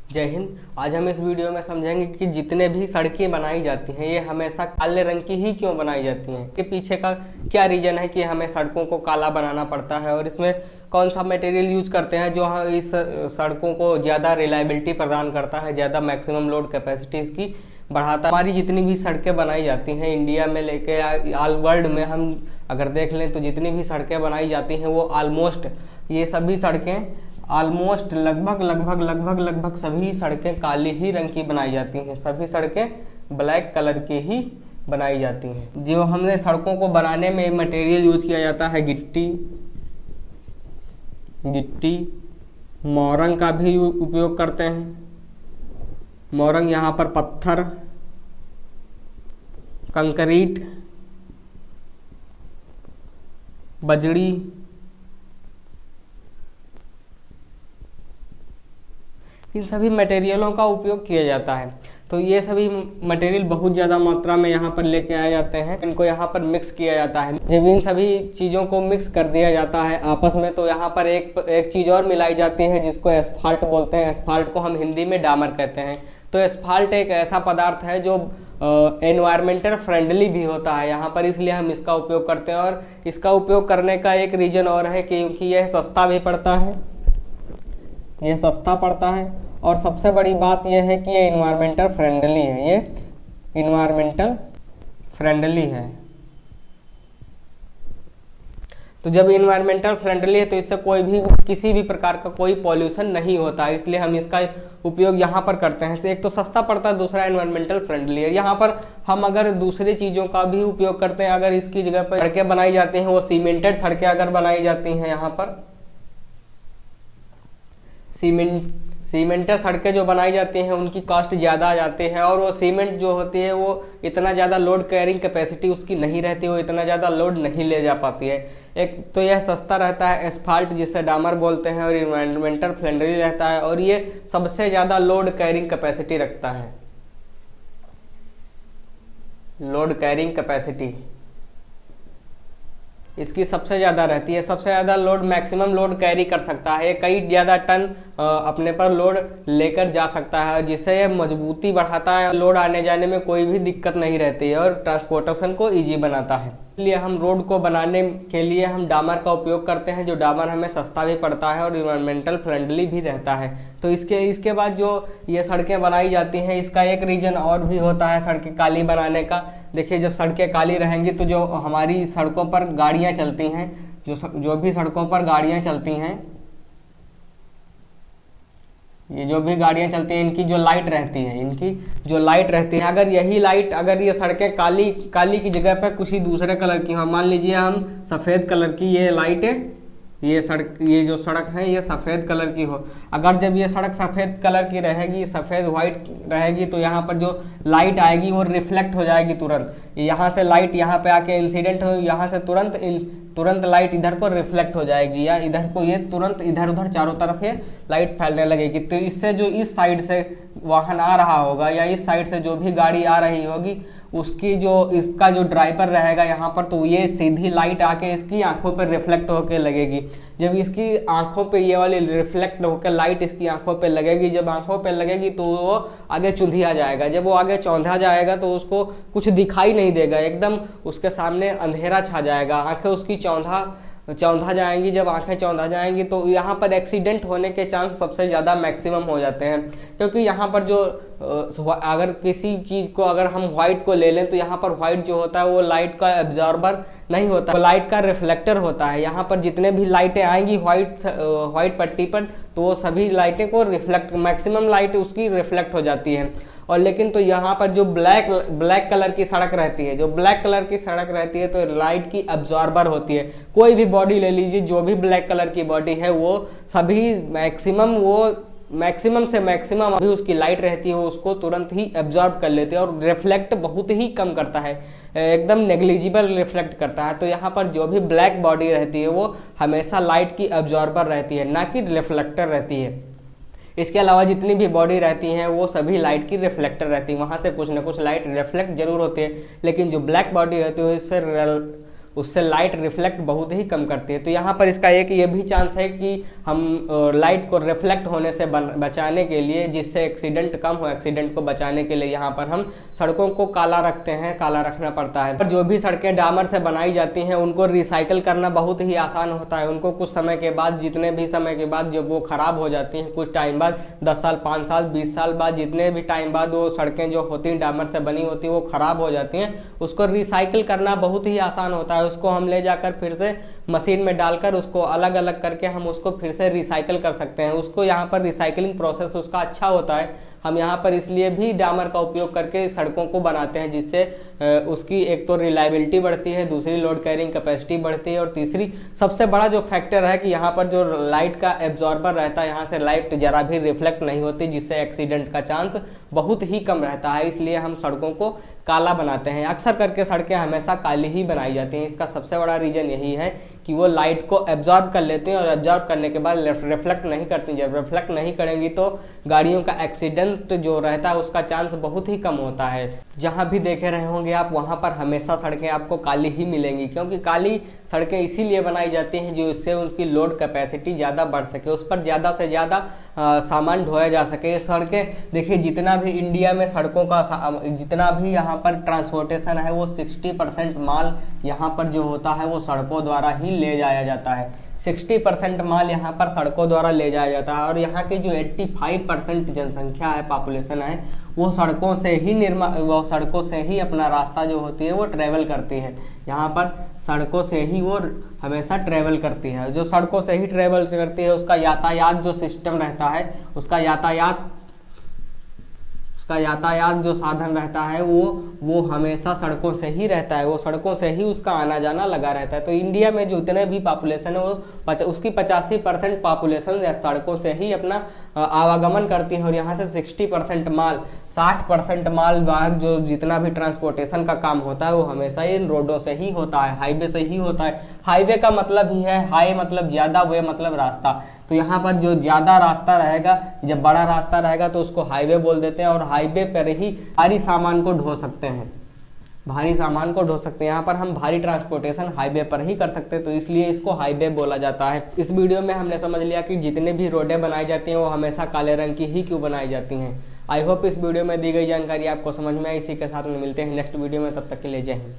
जय हिंद। आज हम इस वीडियो में समझेंगे कि जितने भी सड़कें बनाई जाती हैं ये हमेशा काले रंग की ही क्यों बनाई जाती हैं। इसके पीछे का क्या रीजन है कि हमें सड़कों को काला बनाना पड़ता है और इसमें कौन सा मटेरियल यूज करते हैं जो इस सड़कों को ज़्यादा रिलायबिलिटी प्रदान करता है, ज़्यादा मैक्सिमम लोड कैपेसिटीज़ की बढ़ाता है। हमारी जितनी भी सड़कें बनाई जाती हैं इंडिया में लेके ऑल वर्ल्ड में हम अगर देख लें तो जितनी भी सड़कें बनाई जाती हैं वो ऑलमोस्ट ये सभी सड़कें ऑलमोस्ट लगभग सभी सड़कें काली ही रंग की बनाई जाती हैं। सभी सड़कें ब्लैक कलर की ही बनाई जाती हैं। जो हमने सड़कों को बनाने में मटेरियल यूज किया जाता है गिट्टी मोरंग का भी उपयोग करते हैं। मोरंग यहाँ पर पत्थर, कंक्रीट, बजड़ी, इन सभी मटेरियलों का उपयोग किया जाता है। तो ये सभी मटेरियल बहुत ज़्यादा मात्रा में यहाँ पर लेके आए जाते हैं, इनको यहाँ पर मिक्स किया जाता है। जब इन सभी चीज़ों को मिक्स कर दिया जाता है आपस में तो यहाँ पर एक चीज़ और मिलाई जाती है जिसको एस्फाल्ट बोलते हैं। एस्फाल्ट को हम हिंदी में डामर कहते हैं। तो एस्फाल्ट एक ऐसा पदार्थ है जो एनवायरमेंटल फ्रेंडली भी होता है यहाँ पर, इसलिए हम इसका उपयोग करते हैं। और इसका उपयोग करने का एक रीज़न और है क्योंकि यह सस्ता भी पड़ता है, यह सस्ता पड़ता है और सबसे बड़ी बात यह है कि ये इन्वायरमेंटल फ्रेंडली है। ये इन्वायरमेंटल फ्रेंडली है। तो जब इन्वायरमेंटल फ्रेंडली है तो इससे कोई भी किसी भी प्रकार का कोई पॉल्यूशन नहीं होता है, इसलिए हम इसका उपयोग यहाँ पर करते हैं। एक तो सस्ता पड़ता है, दूसरा इन्वायरमेंटल फ्रेंडली है। यहाँ पर हम अगर दूसरी चीज़ों का भी उपयोग करते हैं, अगर इसकी जगह पर सड़कें बनाई जाती हैं वो सीमेंटेड सड़कें अगर बनाई जाती हैं, यहाँ पर सीमेंटेड सड़कें जो बनाई जाती हैं उनकी कॉस्ट ज़्यादा आ जाती है और वो सीमेंट जो होती है वो इतना ज़्यादा लोड कैरिंग कैपेसिटी उसकी नहीं रहती, वो इतना ज़्यादा लोड नहीं ले जा पाती है। एक तो यह सस्ता रहता है एस्फाल्ट जिसे डामर बोलते हैं और इन्वायरमेंटल फ्रेंडली रहता है और ये सबसे ज़्यादा लोड कैरिंग कैपेसिटी रखता है। लोड कैरिंग कैपेसिटी इसकी सबसे ज़्यादा रहती है, सबसे ज़्यादा लोड मैक्सिमम लोड कैरी कर सकता है, कई ज़्यादा टन अपने पर लोड लेकर जा सकता है जिससे यह मजबूती बढ़ाता है। लोड आने जाने में कोई भी दिक्कत नहीं रहती है और ट्रांसपोर्टेशन को इजी बनाता है। इसलिए हम रोड को बनाने के लिए हम डामर का उपयोग करते हैं, जो डामर हमें सस्ता भी पड़ता है और इन्वायरमेंटल फ्रेंडली भी रहता है। तो इसके बाद जो ये सड़कें बनाई जाती हैं इसका एक रीज़न और भी होता है सड़कें काली बनाने का। देखिए जब सड़कें काली रहेंगी तो जो हमारी सड़कों पर गाड़ियाँ चलती हैं, जो भी सड़कों पर गाड़ियाँ चलती हैं, ये जो भी गाड़ियाँ चलती हैं इनकी जो लाइट रहती है, अगर यही लाइट अगर ये सड़कें काली की जगह पर किसी दूसरे कलर की हो, मान लीजिए हम सफ़ेद कलर की ये लाइट है, ये जो सड़क है ये सफ़ेद कलर की हो, अगर जब ये सड़क सफ़ेद कलर की रहेगी, सफ़ेद वाइट रहेगी तो यहाँ पर जो लाइट आएगी वो रिफ्लेक्ट हो जाएगी तुरंत। यहाँ से लाइट यहाँ पे आके इंसिडेंट हो, यहाँ से तुरंत लाइट इधर को रिफ्लेक्ट हो जाएगी या इधर को ये तुरंत इधर उधर चारों तरफ ये लाइट फैलने लगेगी। तो इससे जो इस साइड से वाहन आ रहा होगा या इस साइड से जो भी गाड़ी आ रही होगी इसका जो ड्राइवर रहेगा यहाँ पर, तो ये सीधी लाइट आके इसकी आंखों पर रिफ्लेक्ट होकर लगेगी। जब इसकी आंखों पे ये वाली रिफ्लेक्ट होकर लाइट इसकी आंखों पे लगेगी, जब आंखों पे लगेगी तो वो आगे चुंधिया जाएगा। जब वो आगे चौंधा जाएगा तो उसको कुछ दिखाई नहीं देगा, एकदम उसके सामने अंधेरा छा जाएगा, आंखें उसकी चौंधा जाएंगी। जब आंखें चौंधा जाएंगी तो यहाँ पर एक्सीडेंट होने के चांस सबसे ज़्यादा मैक्सिमम हो जाते हैं, क्योंकि यहाँ पर जो अगर किसी चीज़ को अगर हम व्हाइट को ले लें तो यहाँ पर व्हाइट जो होता है वो लाइट का एब्जॉर्बर नहीं होता, वो लाइट का रिफ्लेक्टर होता है। यहाँ पर जितने भी लाइटें आएंगी व्हाइट पट्टी पर तो वो सभी लाइटें को मैक्सिमम लाइट उसकी रिफ्लेक्ट हो जाती है। और लेकिन तो यहाँ पर जो ब्लैक कलर की सड़क रहती है, तो लाइट की अब्जॉर्बर होती है। कोई भी बॉडी ले लीजिए, जो भी ब्लैक कलर की बॉडी है वो सभी मैक्सिमम से मैक्सिमम अभी उसकी लाइट रहती है वो उसको तुरंत ही एब्जॉर्ब कर लेते हैं और रिफ्लेक्ट बहुत ही कम करता है, एकदम नेग्लिजिबल रिफ्लेक्ट करता है। तो यहाँ पर जो भी ब्लैक बॉडी रहती है वो हमेशा लाइट की एब्जॉर्बर रहती है, ना कि रिफ्लेक्टर रहती है। इसके अलावा जितनी भी बॉडी रहती हैं वो सभी लाइट की रिफ्लेक्टर रहती है, वहाँ से कुछ ना कुछ लाइट रिफ्लेक्ट जरूर होती है। लेकिन जो ब्लैक बॉडी रहती है उससे लाइट रिफ्लेक्ट बहुत ही कम करती है। तो यहाँ पर इसका एक ये भी चांस है कि हम लाइट को रिफ्लेक्ट होने से बचाने के लिए, जिससे एक्सीडेंट कम हो, एक्सीडेंट को बचाने के लिए यहाँ पर हम सड़कों को काला रखते हैं, काला रखना पड़ता है। पर जो भी सड़कें डामर से बनाई जाती हैं उनको रिसाइकल करना बहुत ही आसान होता है। उनको कुछ समय के बाद, जितने भी समय के बाद जब वो खराब हो जाती हैं, कुछ टाइम बाद, 10 साल, 5 साल, 20 साल बाद, जितने भी टाइम बाद वो सड़कें जो होती हैं डामर से बनी होती है वो खराब हो जाती हैं, उसको रिसाइकिल करना बहुत ही आसान होता है। उसको हम ले जाकर फिर से मशीन में डालकर उसको अलग अलग करके हम उसको फिर से रिसाइकिल कर सकते हैं। उसको यहाँ पर रिसाइकलिंग प्रोसेस उसका अच्छा होता है। हम यहाँ पर इसलिए भी डामर का उपयोग करके सड़कों को बनाते हैं, जिससे उसकी एक तो रिलायबिलिटी बढ़ती है, दूसरी लोड कैरिंग कैपेसिटी बढ़ती है, और तीसरी सबसे बड़ा जो फैक्टर है कि यहाँ पर जो लाइट का एब्जॉर्बर रहता है, यहाँ से लाइट जरा भी रिफ्लेक्ट नहीं होती, जिससे एक्सीडेंट का चांस बहुत ही कम रहता है। इसलिए हम सड़कों को काला बनाते हैं। अक्सर करके सड़कें हमेशा काली ही बनाई जाती हैं। इसका सबसे बड़ा रीजन यही है कि वो लाइट को एब्जॉर्ब कर लेते हैं और एब्जॉर्ब करने के बाद रिफ्लेक्ट नहीं करती। जब रिफ्लेक्ट नहीं करेंगी तो गाड़ियों का एक्सीडेंट जो रहता है उसका चांस बहुत ही कम होता है। जहां भी देखे रहे होंगे आप, वहां पर हमेशा सड़कें आपको काली ही मिलेंगी, क्योंकि काली सड़कें इसीलिए बनाई जाती हैं जो इससे उनकी लोड कैपेसिटी ज़्यादा बढ़ सके, उस पर ज़्यादा से ज़्यादा सामान ढोया जा सके। ये सड़कें देखिए, जितना भी इंडिया में सड़कों का जितना भी यहाँ पर ट्रांसपोर्टेशन है, वो 60% माल यहाँ पर जो होता है वो सड़कों द्वारा ही ले जाया जाता है। 60% माल यहाँ पर सड़कों द्वारा ले जाया जाता है। और यहाँ की जो 85% जनसंख्या है, पॉपुलेशन है, वो सड़कों से ही अपना रास्ता जो होती है वो ट्रेवल करती है। यहाँ पर सड़कों से ही वो हमेशा ट्रेवल करती है। जो सड़कों से ही ट्रेवल करती है उसका यातायात जो सिस्टम रहता है, उसका यातायात जो साधन रहता है वो हमेशा सड़कों से ही रहता है। वो सड़कों से ही उसका आना जाना लगा रहता है। तो इंडिया में जो जितने भी पॉपुलेशन है वो उसकी 85% पॉपुलेशन सड़कों से ही अपना आवागमन करती है। और यहाँ से 60% माल, 60% माल वाहक जो जितना भी ट्रांसपोर्टेशन का काम होता है वो हमेशा इन रोडों से ही होता है, हाईवे से ही होता है। हाईवे का मतलब ही है, हाई मतलब ज्यादा, वे मतलब रास्ता। तो यहाँ पर जो ज्यादा रास्ता रहेगा, जब बड़ा रास्ता रहेगा तो उसको हाईवे बोल देते हैं। और हाईवे पर ही भारी सामान को ढो सकते हैं, यहाँ पर हम भारी ट्रांसपोर्टेशन हाईवे पर ही कर सकते हैं, तो इसलिए इसको हाईवे बोला जाता है। इस वीडियो में हमने समझ लिया कि जितने भी रोडें बनाई जाती हैं वो हमेशा काले रंग की ही क्यों बनाई जाती हैं। आई होप इस वीडियो में दी गई जानकारी आपको समझ में आई। इसी के साथ में मिलते हैं नेक्स्ट वीडियो में, तब तक के लिए जय हिंद।